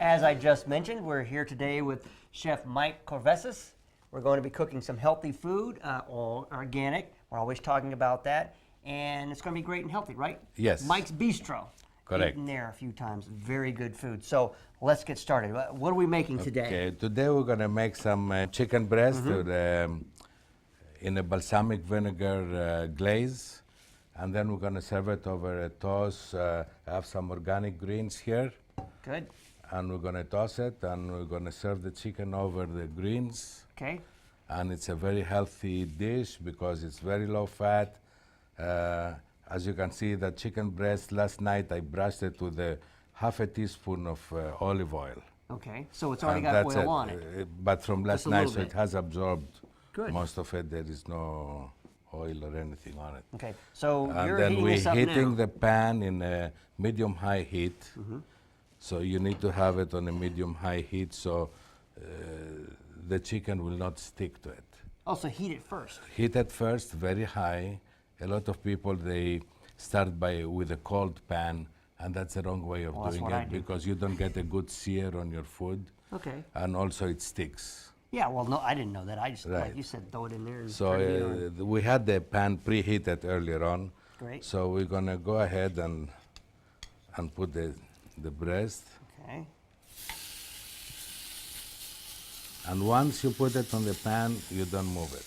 As I just mentioned, we're here today with Chef Mike Corvesis. We're going to be cooking some healthy food, all organic. We're always talking about that. And it's going to be great and healthy, right? Yes. Mike's Bistro. Correct. Eaten there a few times. Very good food. So let's get started. What are we making today? Okay, today we're going to make some chicken breast in a balsamic vinegar glaze. And then we're going to serve it over a toast. I have some organic greens here. Good. And we're going to toss it, and we're going to serve the chicken over the greens. Okay. And it's a very healthy dish because it's very low fat. As you can see, the chicken breast, last night I brushed it with half a teaspoon of olive oil. Okay, so it's already got that's oil on it. But from last a night, little so bit. it has absorbed Good. most of it. There is no oil or anything on it. Okay, so And you're then heating we're this up heating now. the pan in a medium-high heat. So you need to have it on a medium-high heat so the chicken will not stick to it. Oh, so heat it first. Heat it first, very high. A lot of people, they start with a cold pan, and that's the wrong way of Well, that's doing what I it do. because you don't get a good sear on your food, Okay. and also it sticks. Yeah, well, no, I didn't know that. I just, like Right. you said, throw it in there and So turn it on. we had the pan preheated earlier on. Great. So we're gonna go ahead and put the breast. Okay. And once you put it on the pan, you don't move it.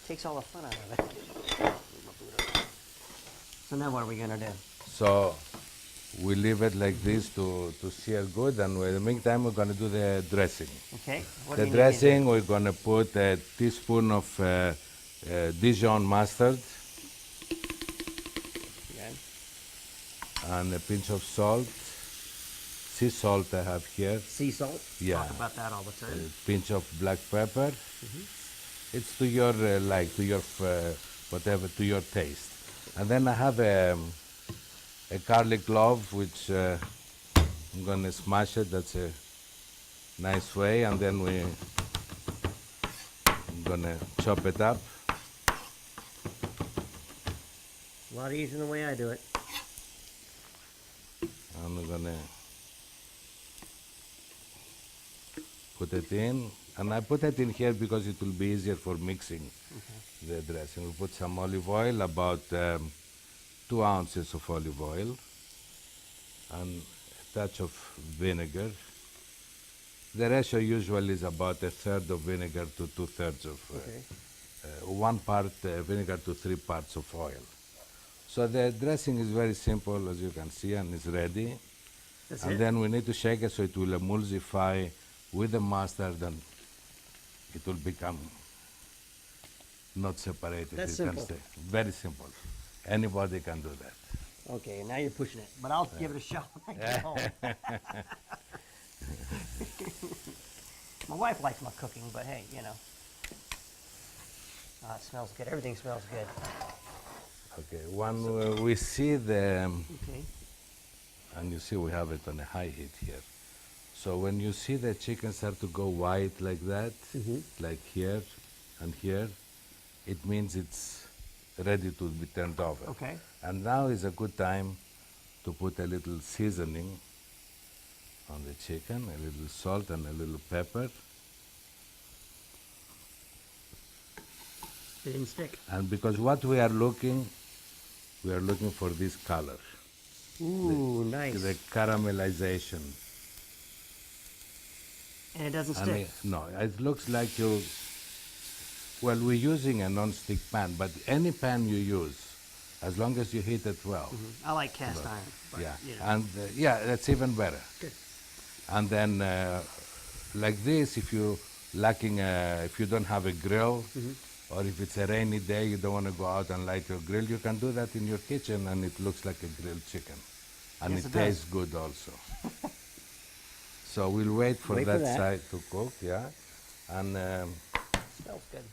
Takes all the fun out of it. So now what are we gonna do? So we leave it like this to sear good, and in the meantime we're gonna do the dressing. Okay. What do The you need me to dressing, do? we're gonna put a teaspoon of Dijon mustard Okay. and a pinch of salt. Sea salt I have here. Sea salt. Yeah. Talk about that all the A time. pinch of black pepper. It's to your to your whatever, to your taste. And then I have a garlic clove, which I'm gonna smash it. That's a nice way. And then I'm gonna chop it up. A lot easier than the way I do it. And we're gonna put it in. And I put it in here because it will be easier for mixing the dressing. We put some olive oil, about 2 ounces of olive oil, and a touch of vinegar. The ratio usually is about 1/3 of vinegar to 2/3 of, Okay. 1 part vinegar to 3 parts of oil. So the dressing is very simple, as you can see, and it's ready. That's And it? then we need to shake it so it will emulsify with the mustard, and it will become not separated. That's It can simple. stay. Very simple. Anybody can do that. Okay, now you're pushing it. But I'll give it a shot when I get home. My wife likes my cooking, but hey, you know. It smells good. Everything smells good. Okay, when we see the, Okay. and you see we have it on a high heat here. So when you see the chicken start to go white like that, like here and here, it means it's ready to be turned over. Okay. And now is a good time to put a little seasoning on the chicken, a little salt and a little pepper. It didn't stick. And because what we are looking for this color, Ooh, nice. the caramelization. And it doesn't I stick. mean, no, it looks like you, well, we're using a non-stick pan, but any pan you use, as long as you heat it well. I like cast iron. But, Yeah, you know. and yeah, that's even better. Good. And then, like this, if you lacking, if you don't have a grill, or if it's a rainy day, you don't want to go out and light your grill, you can do that in your kitchen, and it looks like a grilled chicken, and Yes, it it does. tastes good also. So we'll wait for Wait for that that. side to cook, yeah. And Smells good.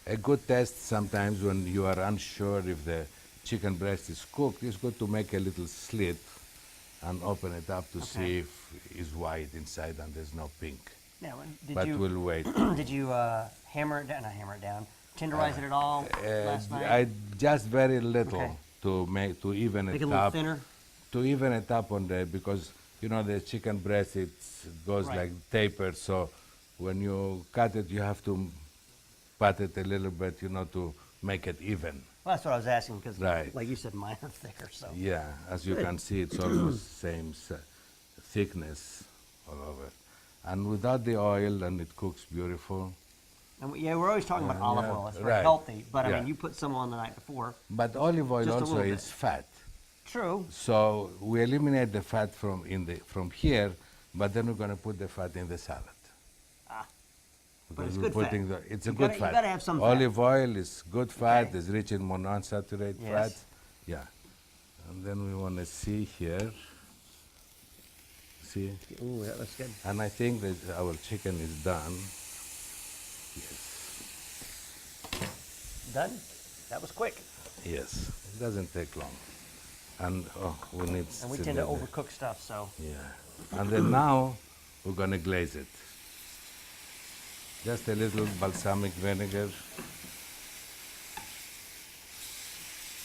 a good test sometimes when you are unsure if the chicken breast is cooked, it's good to make a little slit and open it up to see if it's white inside and there's no pink. Now, But we'll wait. did you hammer it down? Not hammer it down. Tenderize it at all last night? I just very little Okay. to even Make it it a little up. thinner. To even it up on the, because you know, the chicken breast, it goes Right. like taper, so when you cut it, you have to pat it a little bit, you know, to make it even. Well, that's what I was asking because, Right. like you said, mine are thicker. So Yeah, as you Good. can see, it's almost same thickness all over. And without the oil, and it cooks beautiful. and yeah, we're always talking about olive yeah, oil. It's very right. healthy, but I Yeah. mean, you put some on the night before. But olive oil Just a also little is bit. fat. True. So we eliminate the fat from here, but then we're going to put the fat in the salad. Ah, Because it's we're good fat. putting it's a You good gotta- fat. you gotta have some fat. Olive oil is good fat. Okay. It's rich in monounsaturated Yes. fats. Yeah. And then we want to see here. See? Ooh, that looks good. And I think that our chicken is done. Yes. Done. That was quick. Yes. It doesn't take long. And we need. And we tend to overcook stuff, so Yeah. And then now we're going to glaze it. Just a little balsamic vinegar.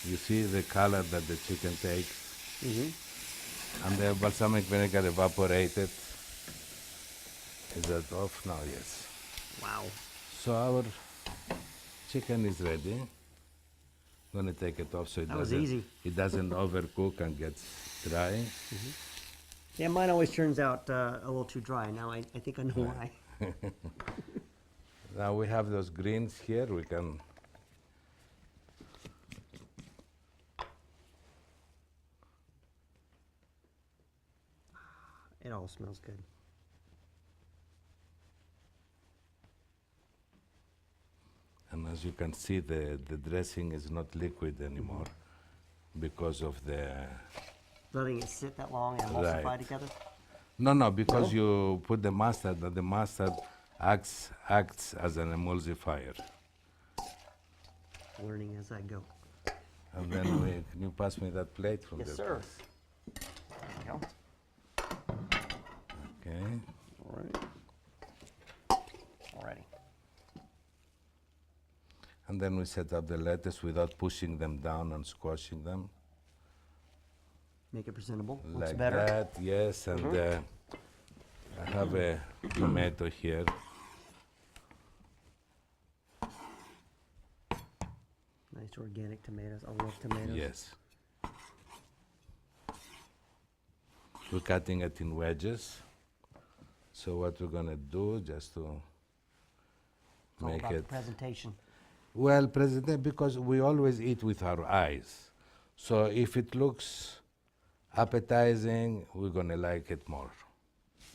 You see the color that the chicken takes. And the balsamic vinegar evaporated. Is that off now? Yes. wow. So our chicken is ready. I'm going to take it off so That was easy. it doesn't overcook and gets dry. Yeah, mine always turns out a little too dry. Now I think I know why. Now we have those greens here. We can. It all smells good. And as you can see, the dressing is not liquid anymore because of the. Letting it sit that long and emulsify Right. together. No, because you put the mustard, and the mustard acts as an emulsifier. Learning as I go. And then can you pass me that plate from Yes, there, sir. please? There we go. Okay. All right. Alrighty. And then we set up the lettuce without pushing them down and squashing them. Make it presentable. Looks Like better. that, yes. And I have a tomato here. Nice organic tomatoes. I love tomatoes. Yes. We're cutting it in wedges. So what we're gonna do, just to It's all make about the it presentation. well presented, because we always eat with our eyes. So if it looks appetizing, we're gonna like it more.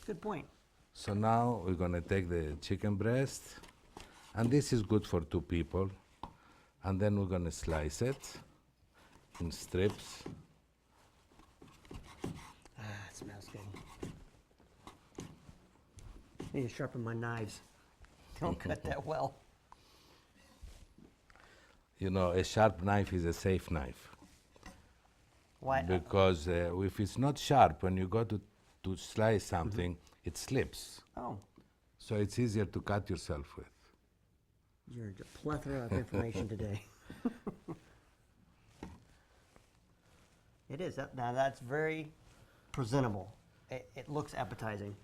Good point. So now we're gonna take the chicken breast, and this is good for 2 people. And then we're gonna slice it in strips. Ah, it smells good. I need to sharpen my knives. Don't cut that well. You know, a sharp knife is a safe knife. Why? Because if it's not sharp, when you go to slice something, it slips. Oh, So it's easier to cut yourself with. you're a plethora of information today. It is. Now that's very presentable. It looks appetizing.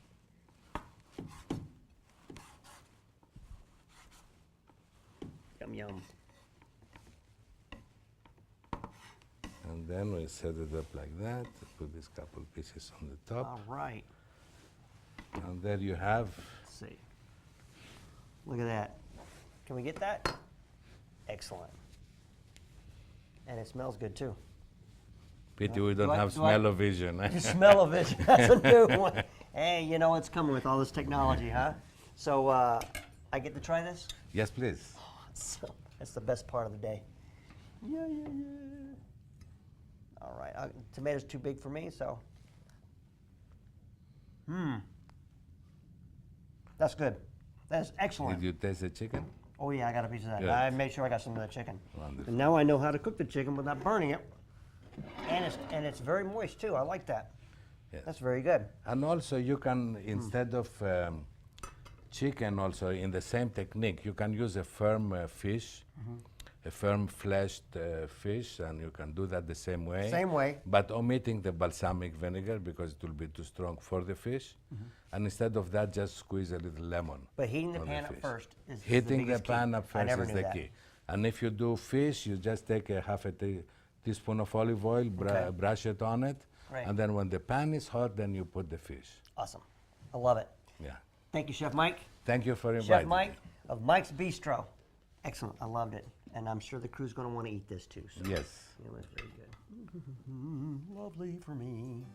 Yum, yum. And then we set it up like that. Put these couple pieces on the top. All right. And there you have. Let's see. Look at that. Can we get that? Excellent. And it smells good too. Pity we don't I- have do I- smell-o-vision. The smell of it. That's a new one. Hey, you know it's coming with all this technology, huh? So I get to try this? Yes, please. So, that's the best part of the day. Yeah, yeah, yeah. All right. Tomatoes too big for me, so. That's good. That's excellent. Did you taste the chicken? Oh yeah, I got a piece of that. Good. I made sure I got some of the chicken. Wonderful. And now I know how to cook the chicken without burning it. And it's very moist too. I like that. Yes. That's very good. And also you can, instead of chicken also, in the same technique, you can use a firm fish a firm fleshed fish, and you can do that the same way. Same way. But omitting the balsamic vinegar because it will be too strong for the fish. And instead of that, just squeeze a little lemon. But heating the on pan up fish. first is Heating the the biggest key. pan up I first never is knew the that. key. And if you do fish, you just take a half a teaspoon of olive oil, brush it on it, Right. and then when the pan is hot, then you put the fish. Awesome. I love it. Yeah. Thank you, Chef Mike. Thank you for inviting Chef me. Mike of Mike's Bistro. Excellent. I loved it. And I'm sure the crew's going to want to eat this too. So Yes. it was very good. Lovely for me.